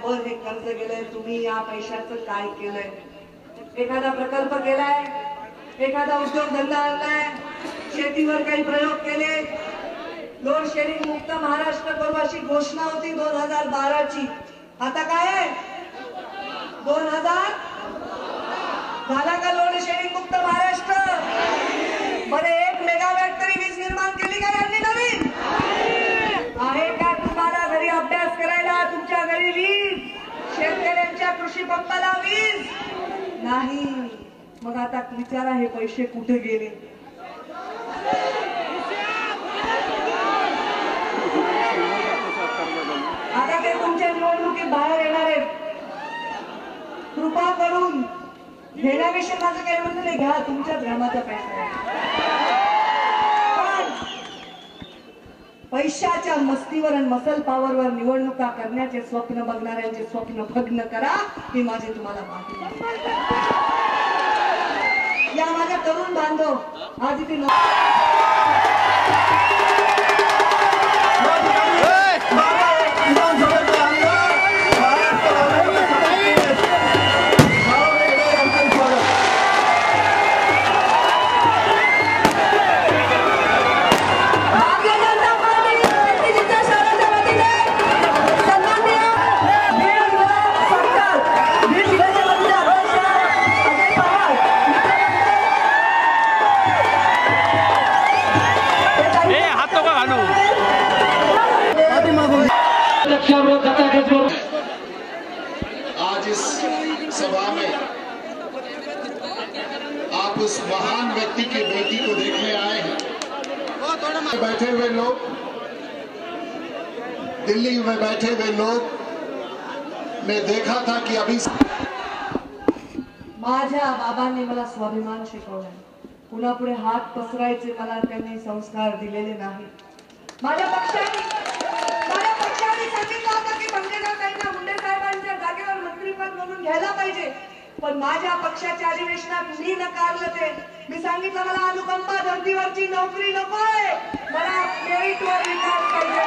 वर हे कर्ज गेलंय, तुम्ही या पैशाचं काय केलंय? एखादा प्रकल्प केलाय, एखादा उद्योगधंदा आणलाय, शेतीवर काही प्रयोग केले? लोड शेडिंग मुक्त महाराष्ट्र करू अशी घोषणा होती 2012ची. आता काय आहे? 2000 झाला का लोड शेडिंग मुक्त महाराष्ट्र? बरे 1 मेगावॅट तरी वीज निर्माण केली का यांनी नवीन? आहे का तुम्हाला घरी अभ्यास करायला? तुमच्या घरी वीज? शेतकऱ्यांच्या कृषी पंपाला वीज नाही. मग आता विचारा हे पैसे कुठे गेले? आता ते तुमच्या निवडणुकीत बाहेर येणार आहेत. कृपा करून घेण्याविषयी माझं काही म्हणणं नाही, घ्या, तुमच्याच घामाचा पैसा. पैशाच्या मस्तीवर आणि मसल पॉवरवर निवडणुका करण्याचे स्वप्न बघणाऱ्यांचे स्वप्न भग्न करा, ही माझी तुम्हाला माहिती. या माझ्या तरुण बांधव आज इथे आज इस सभा में आप उस महान व्यक्ति की बेटी को देखने आए हैं। बैठे हुए लोग, दिल्ली में बैठे हुए लोग ने देखा था कि अभी माझ्या बाबांनी मला स्वाभिमान शिकवला. पुन्हा पुढे हात पसरायचे मला त्यांनी संस्कार दिलेले नाही. माझ्या पक्षाने सांगितलं होतं की पंकजाताईंना मुंडे साहेबांच्या जागेवर मंत्रिपद म्हणून घ्यायला पाहिजे, पण माझ्या पक्षाच्या अधिवेशनात मी नकारलं ते. मी सांगितलं मला अनुकंपा धर्तीवरची नोकरी नकोय, मला मेरिटवर विकास पाहिजे.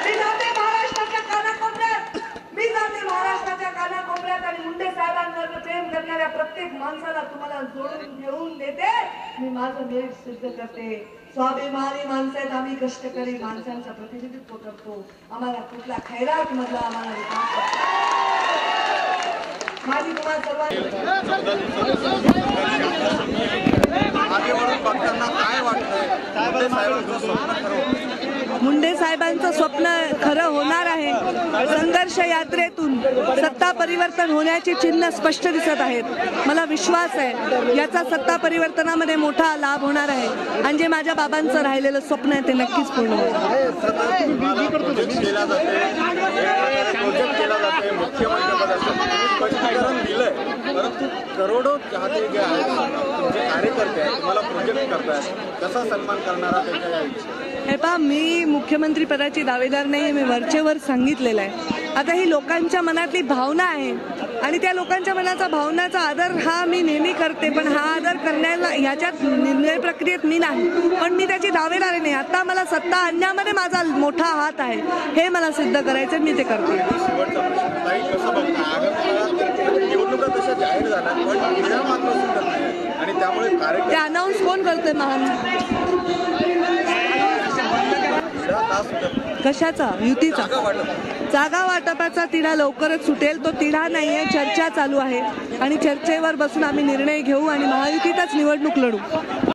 मी जाते महाराष्ट्राच्या कानाकोपऱ्यात, आणि मुंडे साहेबांवर प्रेम करणाऱ्या प्रत्येक माणसाला तुम्हाला जोडून घेऊन देते. मी माझं मेरिट सिद्ध करते. स्वाभिमानी माणसं आहेत आम्ही, कष्टकरी माणसांचं प्रतिनिधित्व करतो. आम्हाला कुठला खैरात मधला आम्हाला विकास. माझी तुम्हाला मुंडे साहेबांचं स्वप्न खरं होणार आहे. संघर्ष यात्रेतून सत्ता परिवर्तन होण्याची चिन्ह स्पष्ट दिसत आहेत. मला विश्वास आहे याचा सत्ता परिवर्तनामध्ये मोठा लाभ होणार आहे आणि जे माझ्या बाबांचं राहिलेलं स्वप्न आहे ते नक्कीच पूर्ण होईल. परंतु करोडो चाहते जे आहेत तुमचे कार्यकर्ते आहेत, तुम्हाला प्रोजेक्ट करतायत, कसा सन्मान करणारा त्यांच्या हे पहा, मी मुख्यमंत्री पदाची दावेदार नाही, मी वरचेवर सांगितलेलं आहे. आता ही लोकांच्या मनातली भावना आहे आणि त्या लोकांच्या मनाचा भावनाचा आदर हा मी नेहमी करते, पण हा आदर करण्याला ह्याच्यात निर्णय प्रक्रियेत मी नाही, पण मी त्याची दावेदार नाही. आता मला सत्ता आणण्यामध्ये माझा मोठा हात आहे, हे मला सिद्ध करायचं, मी ते करते. ते अनाऊन्स कोण करते? कशाचा? युतीचा जागा वाटपाचा तिढा लवकरच सुटेल. तो तिढा नाहीये, चर्चा चालू आहे आणि चर्चेवर बसून आम्ही निर्णय घेऊ आणि महायुतीतच निवडणूक लढू.